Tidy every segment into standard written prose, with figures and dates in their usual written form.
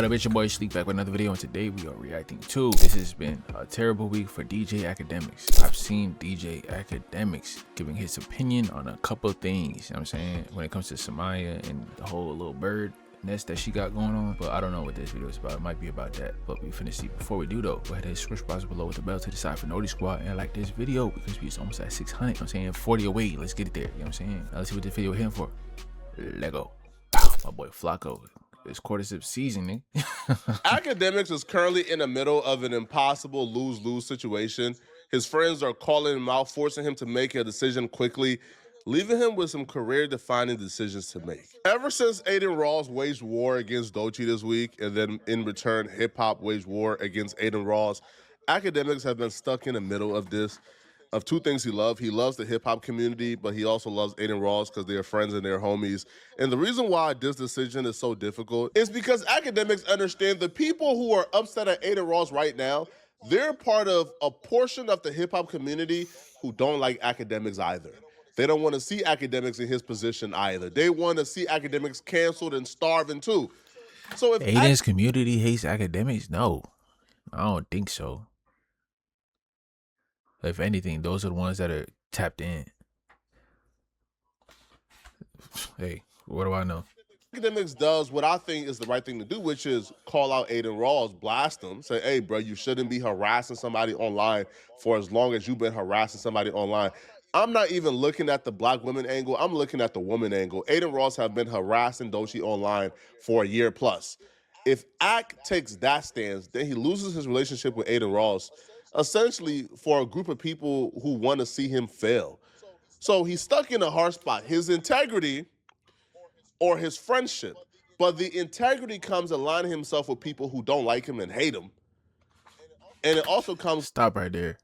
up? It's your boy Sleep back with another video, and today we are reacting to. This has been a terrible week for DJ Akademiks. I've seen DJ Akademiks giving his opinion on a couple of things, you know what I'm saying, when it comes to Samaya and the whole little bird nest that she got going on. But I don't know what this video is about. It might be about that, but we finna see. Before we do though, go ahead and subscribe box below with the bell to the side for Noti Squad, and like this video because we almost at 600, you know what I'm saying, 40 away. Let's get it there, you know what I'm saying. Now let's see what this video hitting for. Let go. My boy Flacco. It's quarter-zip season, nigga. Akademiks is currently in the middle of an impossible lose-lose situation. His friends are calling him out, forcing him to make a decision quickly, leaving him with some career-defining decisions to make. Ever since Aiden Ross waged war against Doechii this week, and then in return, hip-hop waged war against Aiden Ross, Akademiks have been stuck in the middle of this. Of two things he loves. He loves the hip-hop community, but he also loves Aiden Ross because they're friends and they're homies. And the reason why this decision is so difficult is because Akademiks understand the people who are upset at Aiden Ross right now, they're part of a portion of the hip-hop community who don't like Akademiks either. They don't want to see Akademiks in his position either. They want to see Akademiks canceled and starving too. So if Aiden's community hates Akademiks, no, I don't think so. If anything, those are the ones that are tapped in. Hey, what do I know? Akademiks does what I think is the right thing to do, which is call out Aiden Ross, blast him, say, hey, bro, you shouldn't be harassing somebody online for as long as you've been harassing somebody online. I'm not even looking at the black women angle. I'm looking at the woman angle. Aiden Ross have been harassing Doechii online for a year plus. If Ak takes that stance, then he loses his relationship with Aiden Ross, essentially for a group of people who want to see him fail. So he's stuck in a hard spot. His integrity or his friendship. But the integrity comes aligning himself with people who don't like him and hate him. And it also comes... Stop right there.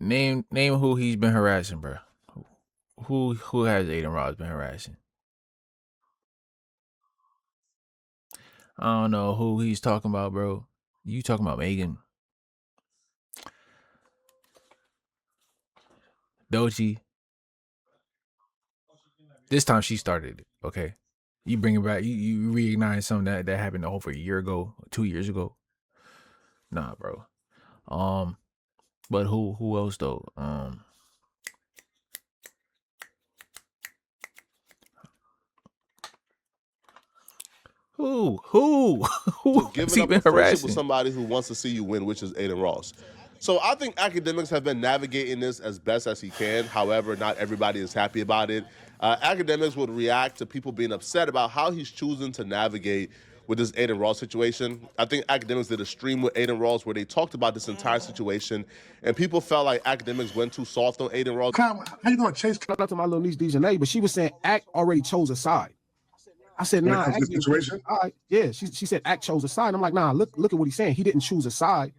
Name who he's been harassing, bro. Who has Aiden Ross been harassing? I don't know who he's talking about, bro. You talking about Megan? Doechii. This time she started it, okay? You bring it back, you reignite something that happened over a year ago, 2 years ago. Nah, bro. But who else though? Who has he been harassing? With somebody who wants to see you win, which is Aiden Ross. So I think Akademiks have been navigating this as best as he can. However, not everybody is happy about it. Akademiks would react to people being upset about how he's choosing to navigate with this Aiden Ross situation. I think Akademiks did a stream with Aiden Ross where they talked about this entire situation, and people felt like Akademiks went too soft on Aiden Ross. How you gonna chase? Shout out to my little niece Dejanay, but she was saying Ak already chose a side. I said, nah. When it comes to the situation? Yeah, she said Ak chose a side. I'm like, nah, look at what he's saying. He didn't choose a side.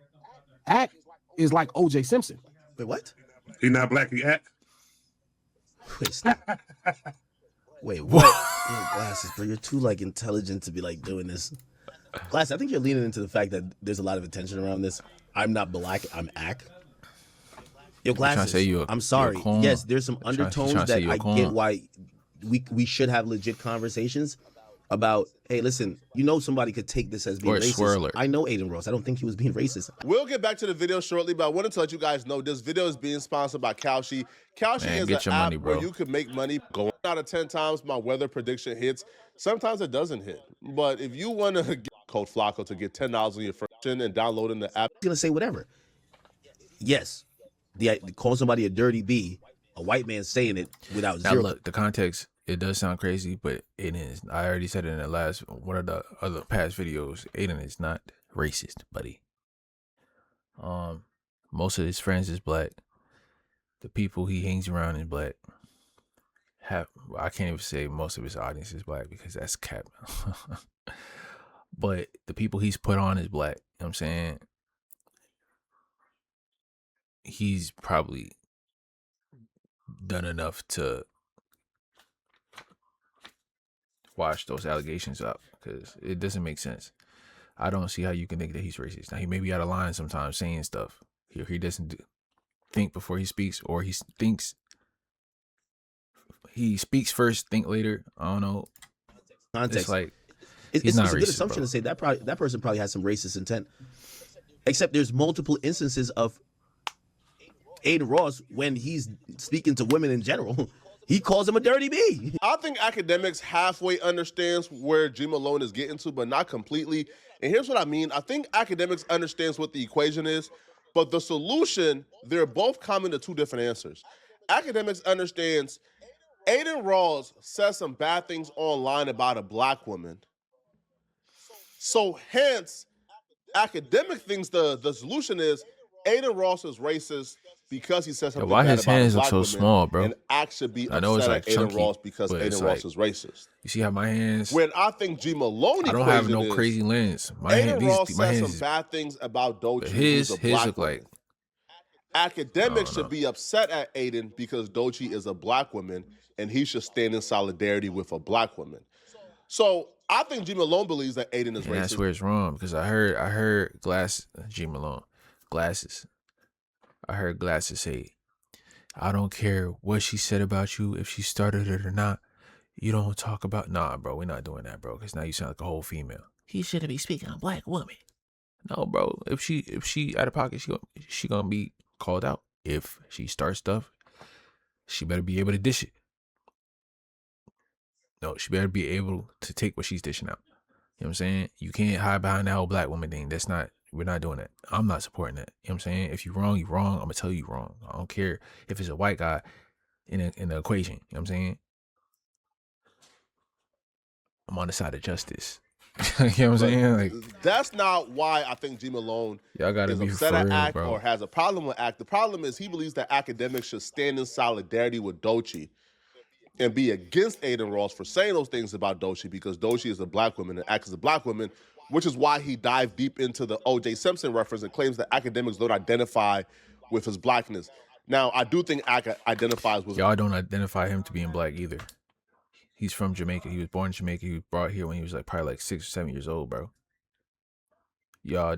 Ak is like O.J. Simpson. Wait, what? He not black, he Ak. Wait, stop. Wait, what? Glasses, bro, you're too like intelligent to be like doing this. Glasses, I think you're leaning into the fact that there's a lot of attention around this. I'm not black, I'm Ak. Yo, Glasses, I'm sorry. Yes, there's some undertones that I get why we should have legit conversations about, hey, listen, you know somebody could take this as being racist. Swirler. I know Aiden Ross. I don't think he was being racist. We'll get back to the video shortly, but I wanted to let you guys know this video is being sponsored by Kalshi. Kalshi is an app where you can make money. Going out of 10 times my weather prediction hits. Sometimes it doesn't hit. But if you want to get code Flacco to get $10 on your first and downloading the app. I'm going to say whatever. Yes, call somebody a dirty B, a white man saying it without zero. Now look, the context, it does sound crazy, but it is. I already said it in the last one of the other past videos. Aiden is not racist, buddy. Most of his friends is black. The people he hangs around is black. I can't even say most of his audience is black because that's cap. But the people he's put on is black. You know what I'm saying? He's probably done enough to wash those allegations up because it doesn't make sense. I don't see how you can think that he's racist. Now, he may be out of line sometimes saying stuff. He doesn't think before he speaks, or he speaks first, think later. I don't know. Context. It's like It's not a good racist, assumption bro. to say that person probably has some racist intent. Except there's multiple instances of Aiden Ross when he's speaking to women in general. He calls him a dirty B. I think Akademiks halfway understands where G Malone is getting to, but not completely. And here's what I mean. I think Akademiks understands what the equation is, but the solution, they're both coming to two different answers. Akademiks understands Aiden Ross says some bad things online about a black woman. So hence, Academic thinks the solution is Aiden Ross is racist because he says something why bad his about a hands look black so woman, small, bro? and Ack should be I know it's upset like at Aiden chunky, Ross because but it's Aiden Ross like- is racist. You see how my hands? When I think G Malone I don't have no crazy lens. My Aiden Ross my says hands some is, bad things about Doechii, his who's a black look woman. like. Academics should be upset at Aiden because Doechii is a black woman and he should stand in solidarity with a black woman. So I think G Malone believes that Aiden is And racist. that's where it's wrong, because I heard G Malone glasses. I heard glasses say, "I don't care what she said about you, if she started it or not. You don't talk about." Nah, bro, we're not doing that, bro, because now you sound like a whole female. He shouldn't be speaking on black woman. No, bro. If she out of pocket, she gonna be called out. If she starts stuff, she better be able to dish it. No, she better be able to take what she's dishing out. You know what I'm saying? You can't hide behind that whole black woman thing. We're not doing that. I'm not supporting that. You know what I'm saying? If you're wrong, you're wrong. I'm gonna tell you wrong. I don't care if it's a white guy in the equation. You know what I'm saying? I'm on the side of justice. You know what I'm saying? Like, that's not why I think G Malone y'all gotta is be upset for at real, Ack bro. or has a problem with Ack. The problem is he believes that Academics should stand in solidarity with Doechii and be against Aiden Ross for saying those things about Doechii because Doechii is a black woman and Ack is a black woman, which is why he dived deep into the O.J. Simpson reference and claims that Academics don't identify with his blackness. Now, I do think Ack identifies with... Y'all don't identify him to being black either. He's from Jamaica. He was born in Jamaica. He was brought here when he was like probably like 6 or 7 years old, bro. Y'all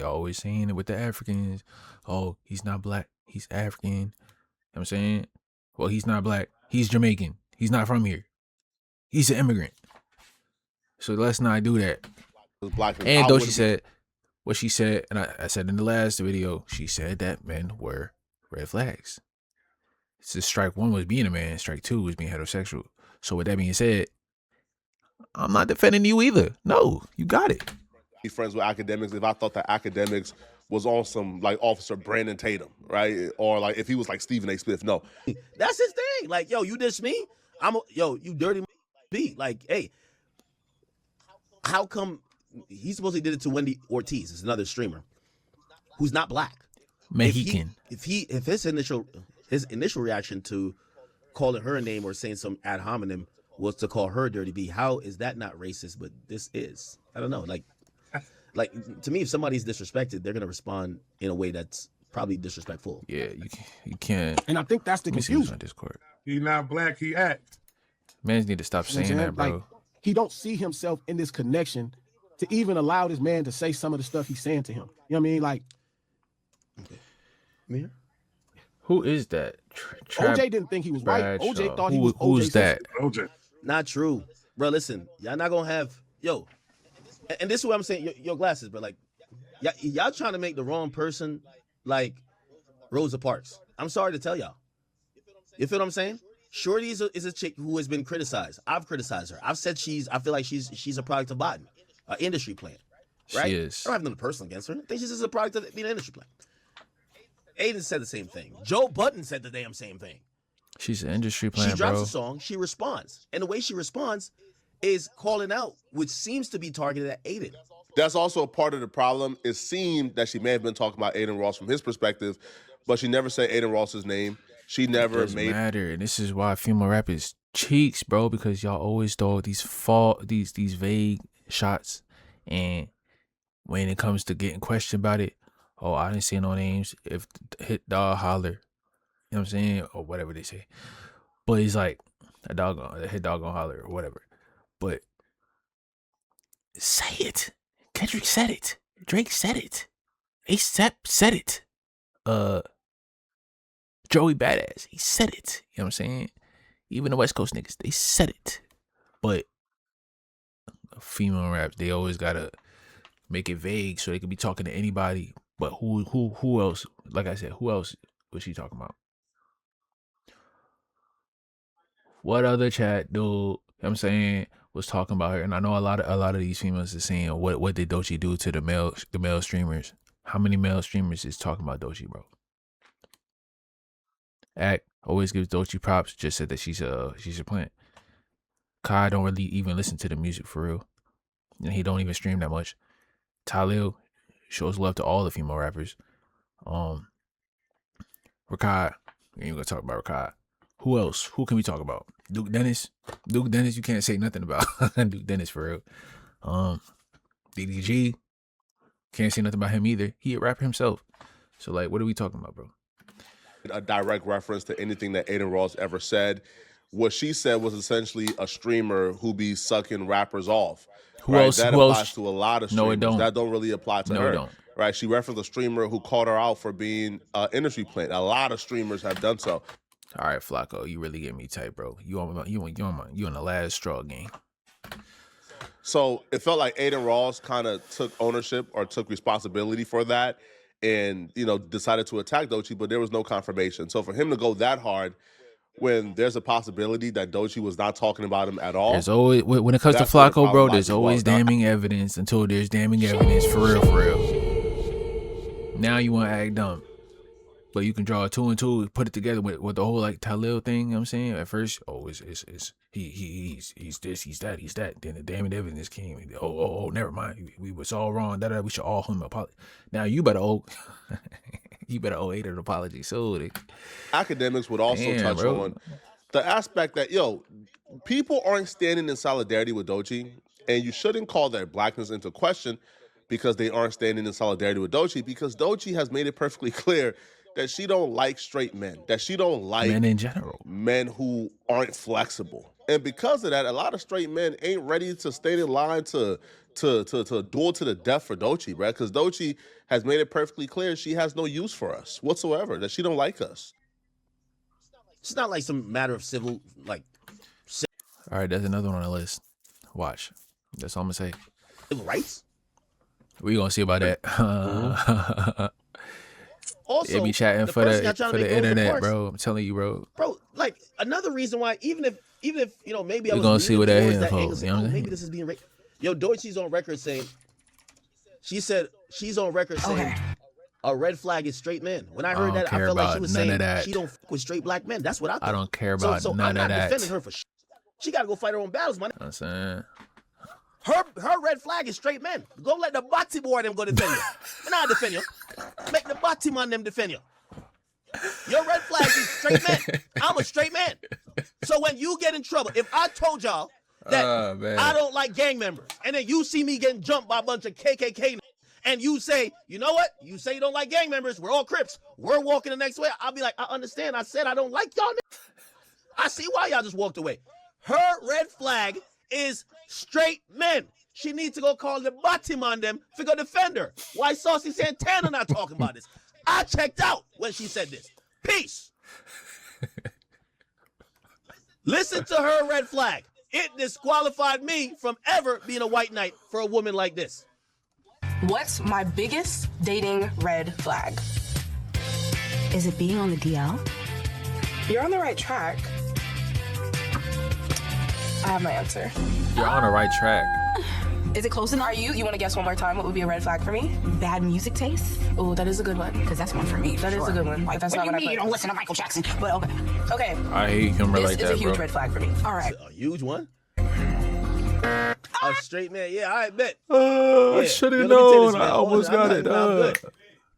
always saying it with the Africans. Oh, he's not black. He's African. You know what I'm saying? Well, he's not black. He's Jamaican. He's not from here. He's an immigrant. So let's not do that. black. And Doechii said what she said, and I said in the last video, she said that men were red flags. So strike one was being a man, strike two was being heterosexual. So with that being said, I'm not defending you either. No, you got it. Be friends with Academics if I thought that Academics was on some like Officer Brandon Tatum, right? Or like if he was like Stephen A. Smith. No. That's his thing. Like, yo, you diss me? You dirty B. Like, hey, how come he supposedly did it to Wendy Ortiz? It's another streamer who's not black. Mexican. If his initial reaction to calling her a name or saying some ad hominem was to call her dirty B, how is that not racist? But this is. I don't know. Like to me, if somebody's disrespected, they're gonna respond in a way that's probably disrespectful. Yeah, you can't. And I think that's the Let me see who's confusion. on Discord. He not black, he act. Mans need to stop You know what saying I'm that, bro. Like, he don't see himself in this connection to even allow this man to say some of the stuff he's saying to him. You know what I mean? Like, Me? Who is that? OJ didn't think he was right. OJ thought he was Who's OJ that? OJ. Not true, bro. Listen, y'all not gonna have and this is what I'm saying. Your glasses, bro. Like, y'all trying to make the wrong person like Rosa Parks. I'm sorry to tell y'all. You feel what I'm saying? Shorty is a chick who has been criticized. I've criticized her. I've said I feel like she's a product of botany, an industry plant. Right? She is. I don't have nothing personal against her. I think she's just a product of being an industry plant. Aiden said the same thing. Joe Budden said the damn same thing. She's an industry plant, She drops bro. a song, she responds. And the way she responds is calling out, which seems to be targeted at Aiden. That's also a part of the problem. It seemed that she may have been talking about Aiden Ross from his perspective, but she never said Aiden Ross's name. She never Doesn't made matter, and this is why female rap is cheeks, bro. Because y'all always throw these vague shots, and when it comes to getting questioned about it, oh, I didn't say no names. If hit dog holler, you know what I'm saying, or whatever they say. But it's like a hit dog gonna holler or whatever. But say it. Kendrick said it. Drake said it. A$AP said it. Joey Badass, he said it. You know what I'm saying? Even the West Coast niggas, they said it. But female raps, they always gotta make it vague so they could be talking to anybody. But who else? Like I said, who else was she talking about? What other chat dude? You know what I'm saying, was talking about her, and I know a lot of these females are saying, what did Doechii do to the male streamers? How many male streamers is talking about Doechii, bro? Act always gives Doechii props. Just said that she's a plant. Kai don't really even listen to the music for real, and he don't even stream that much. Talil shows love to all the female rappers. Rakai, we ain't gonna talk about Rakai. Who else? Who can we talk about? Duke Dennis, you can't say nothing about Duke Dennis for real. DDG, can't say nothing about him either. He a rapper himself. So like, what are we talking about, bro? A direct reference to anything that Aiden Ross ever said. What she said was essentially a streamer who be sucking rappers off. Who else? That who applies else? to a lot of No, streamers. it don't. That don't really apply to No, her. it don't. Right? She referenced a streamer who called her out for being an industry plant. A lot of streamers have done so. All right, Flacco, you really get me tight, bro. You on the last straw game. So it felt like Aiden Ross kind of took ownership or took responsibility for that, and decided to attack Doechii, but there was no confirmation. So for him to go that hard when there's a possibility that Doechii was not talking about him at all. There's always, when it comes to that's where the Flacco, bro, problem there's lies. always damning evidence until there's damning evidence for real. Now you want to act dumb. But you can draw a 2 and 2, put it together with the whole like Talil thing, you know what I'm saying? At first, he's this, he's that. Then the damning evidence came. Oh, never mind. We was all wrong. We should all him apologize. Now you better owe Aiden an apology. So Akademiks would also touch on the aspect that people aren't standing in solidarity with Doechii, and you shouldn't call their blackness into question because they aren't standing in solidarity with Doechii, because Doechii has made it perfectly clear that she don't like straight men, that she don't like men in general, men who aren't flexible. And because of that, a lot of straight men ain't ready to stay in line to duel to the death for Doechii, right? Because Doechii has made it perfectly clear she has no use for us whatsoever, that she don't like us. It's not like some matter of civil, like. All right, there's another one on the list. Watch. That's all I'm gonna say. Civil rights? We gonna see about that. Also, they be chatting for the internet, bro. I'm telling you, bro. Bro, like another reason why, even if maybe I was gonna see what that is, maybe this is being Doechii's on record saying, she said she's on record saying a red flag is straight men. When I heard that, I felt like she was saying she don't fuck with straight black men. That's what I thought. I don't care about so none I'm not of that. defending her for she got to go fight her own battles, man. I'm saying. Her red flag is straight men. Go let the body boy them go defend you. And I'll defend you. Make the body man them defend you. Your red flag is straight men. I'm a straight man. So when you get in trouble, if I told y'all that I don't like gang members, and then you see me getting jumped by a bunch of KKK, and you say, you know what? You say you don't like gang members. We're all Crips. We're walking the next way. I'll be like, I understand. I said I don't like y'all. I see why y'all just walked away. Her red flag is straight men. She needs to go call the bottom on them to go defend her. Why Saucy Santana not talking about this? I checked out when she said this. Peace. Listen to her red flag. It disqualified me from ever being a white knight for a woman like this. What's my biggest dating red flag? Is it being on the DL? You're on the right track. I have my answer. You're on the right track. Is it close enough? You want to guess one more time? What would be a red flag for me? Bad music taste? Oh, that is a good one. Because that's one for me. That is a good one. Like, That's what not do you what I mean you put. don't listen to Michael Jackson? But okay. Okay. I hate humor like This that, is a huge bro. red flag for me. All right. A huge one? A straight man. Yeah, I bet. I should have known. I almost got it. Good.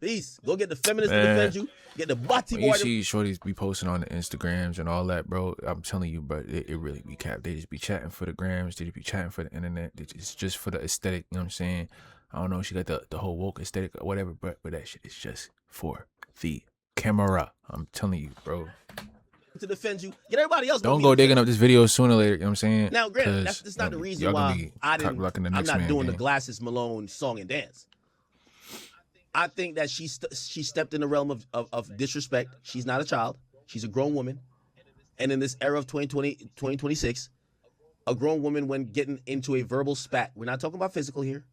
Peace. Go get the feminists to defend you. Get the body When you boy. see shorties be posting on the Instagrams and all that, bro, I'm telling you, bro, it really be capped. They just be chatting for the grams. They just be chatting for the internet. It's just for the aesthetic. You know what I'm saying? I don't know. She got the whole woke aesthetic or whatever, but that shit is just for the camera. I'm telling you, bro. To defend you. Get everybody else. Don't go digging up this video sooner or later. You know what I'm saying? Now, granted, that's not the reason why I'm not doing the Glasses Malone song and dance. I think that she stepped in the realm of disrespect. She's not a child. She's a grown woman. And in this era of 2020, 2026, a grown woman when getting into a verbal spat. We're not talking about physical here.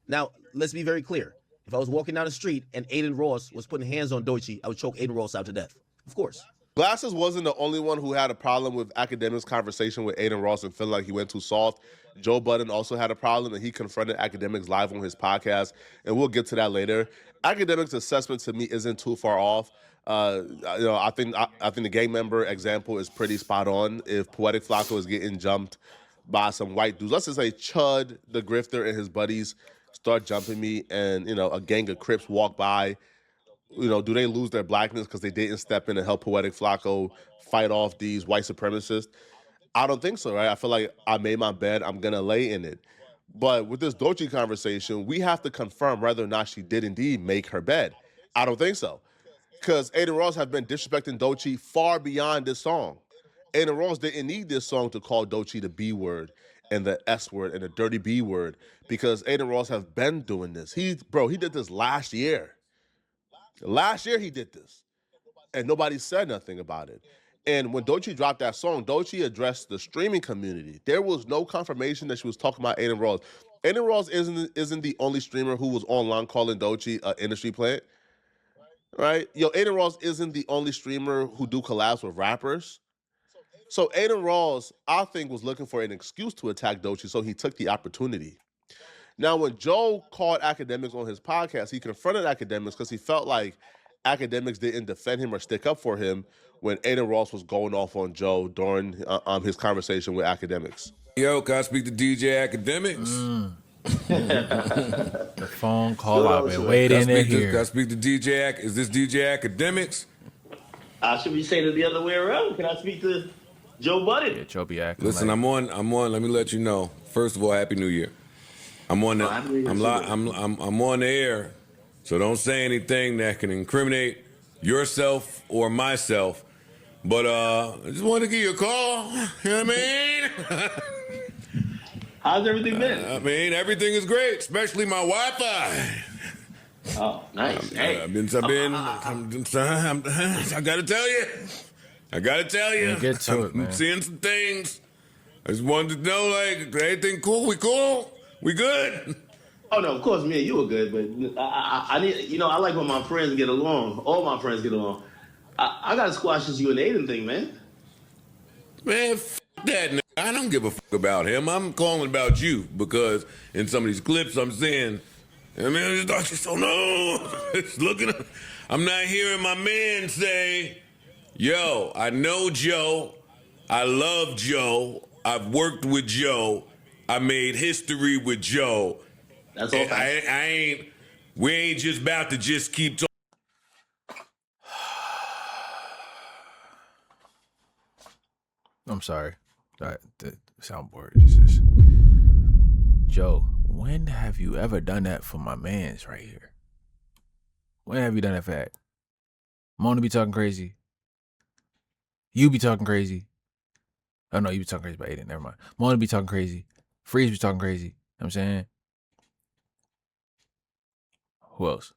Now, let's be very clear. If I was walking down the street and Aiden Ross was putting hands on Doechii, I would choke Aiden Ross out to death. Of course. Glasses wasn't the only one who had a problem with Akademiks' conversation with Aiden Ross and feeling like he went too soft. Joe Budden also had a problem, and he confronted Akademiks live on his podcast, and we'll get to that later. Akademiks' assessment to me isn't too far off. I think the gang member example is pretty spot on. If Poetic Flacco is getting jumped by some white dudes, let's just say Chud the Grifter and his buddies start jumping me, and a gang of Crips walk by. Do they lose their blackness because they didn't step in and help Poetic Flacco fight off these white supremacists? I don't think so, right? I feel like I made my bed, I'm going to lay in it. But with this Doechii conversation, we have to confirm whether or not she did indeed make her bed. I don't think so. Because Aiden Ross have been disrespecting Doechii far beyond this song. Aiden Ross didn't need this song to call Doechii the B word and the S word and the dirty B word, because Aiden Ross have been doing this. He did this last year. Last year he did this, and nobody said nothing about it. And when Doechii dropped that song, Doechii addressed the streaming community. There was no confirmation that she was talking about Aiden Ross. Aiden Ross isn't the only streamer who was online calling Doechii an industry plant, right? Aiden Ross isn't the only streamer who do collabs with rappers. So Aiden Ross, I think, was looking for an excuse to attack Doechii, so he took the opportunity. Now, when Joe called Akademiks on his podcast, he confronted Akademiks because he felt like Akademiks didn't defend him or stick up for him when Aiden Ross was going off on Joe during his conversation with Akademiks. Yo, can I speak to DJ Akademiks? The phone call I've been waiting to hear. Can I speak to DJ Is this DJ Akademiks? I should be saying it the other way around. Can I speak to Joe Budden? Yeah, Joe be acting. Listen, like... I'm on. Let me let you know. First of all, Happy New Year. I'm on the air, so don't say anything that can incriminate yourself or myself. But I just wanted to give you a call. You know what I mean? How's everything been? Everything is great, especially my Wi-Fi. Oh, nice. Hey. I gotta tell you. Get to it, man. I'm seeing some things. I just wanted to know, everything cool? We cool? We good? Oh no, of course, me and you are good, but I need, I like when my friends get along. All my friends get along. I gotta squash this you and Aiden thing, man. Man, f that nigga. I don't give a fuck about him. I'm calling about you because in some of these clips I'm seeing, I just don't know. It's looking. I'm not hearing my man say, "Yo, I know Joe. I love Joe. I've worked with Joe. I made history with Joe." That's all. We ain't just about to just keep talking. I'm sorry. The soundboard is just... Joe, when have you ever done that for my mans right here? When have you done that for that? Mona be talking crazy. You be talking crazy. Oh no, you be talking crazy about Aiden. Never mind. Mona be talking crazy. Freeze be talking crazy. You know what I'm saying? Who else?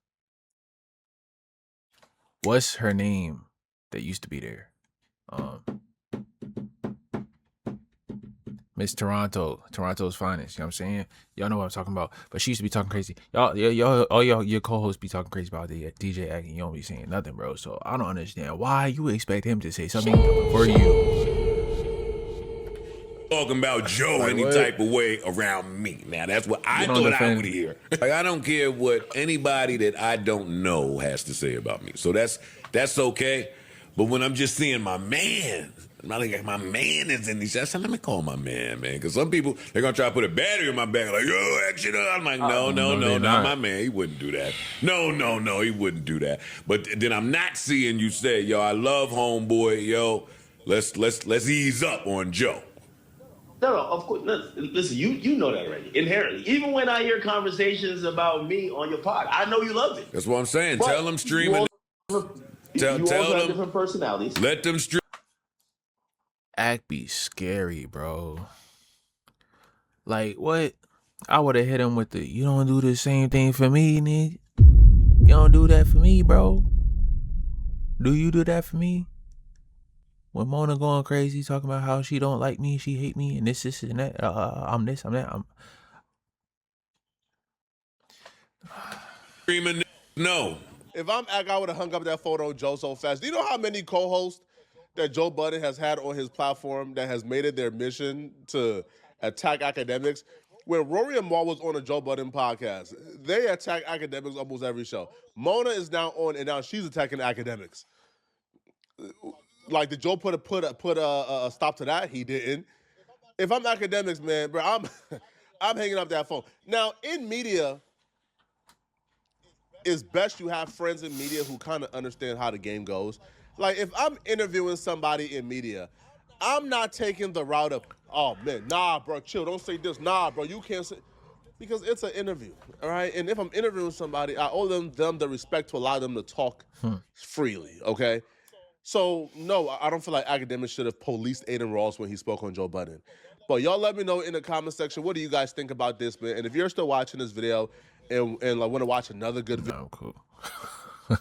What's her name that used to be there? Miss Toronto's finest. You know what I'm saying? Y'all know what I'm talking about. But she used to be talking crazy. Y'all, all your co-hosts be talking crazy about the DJ acting. You don't be saying nothing, bro. So I don't understand why you expect him to say something for you. Talking about Joe any type of way around me. Now that's what I thought I would hear. I don't care what anybody that I don't know has to say about me. So that's okay. But when I'm just seeing my man, my man is in these. I said, let me call my man, because some people, they're going to try to put a battery in my back, like, yo, action up. I'm like, no, not my man. He wouldn't do that. No, he wouldn't do that. But then I'm not seeing you say, yo, I love homeboy, yo, let's ease up on Joe. No, of course. Listen, you know that already, inherently. Even when I hear conversations about me on your pod, I know you love it. That's what I'm saying. But tell them streaming. Tell them different personalities. Let them stream. Act be scary, bro. Like, what? I would have hit him with the, you don't do the same thing for me, nigga. You don't do that for me, bro. Do you do that for me? When Mona going crazy, talking about how she don't like me, she hate me, and this and that. I'm this, I'm that. Screaming no. If I'm Ak, I would have hung up that photo of Joe so fast. Do you know how many co-hosts that Joe Budden has had on his platform that has made it their mission to attack Akademiks? When Rory and Maul was on a Joe Budden podcast, they attack Akademiks almost every show. Mona is now on, and now she's attacking Akademiks. Like, did Joe put a stop to that? He didn't. If I'm Akademiks, man, bro, I'm hanging up that phone. Now, in media, it's best you have friends in media who kind of understand how the game goes. Like, if I'm interviewing somebody in media, I'm not taking the route of, oh, man, nah, bro, chill, don't say this. Nah, bro, you can't say, because it's an interview, all right? And if I'm interviewing somebody, I owe them the respect to allow them to talk freely, okay? So, no, I don't feel like Akademiks should have policed Aiden Ross when he spoke on Joe Budden. But y'all let me know in the comment section, what do you guys think about this, man? And if you're still watching this video and like want to watch another good video. No, cool.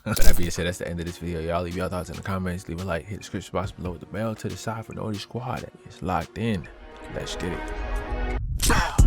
That being said, that's the end of this video. Y'all leave your thoughts in the comments. Leave a like, hit the description box below with the bell to the side for Naughty Squad. It's locked in. Let's get it.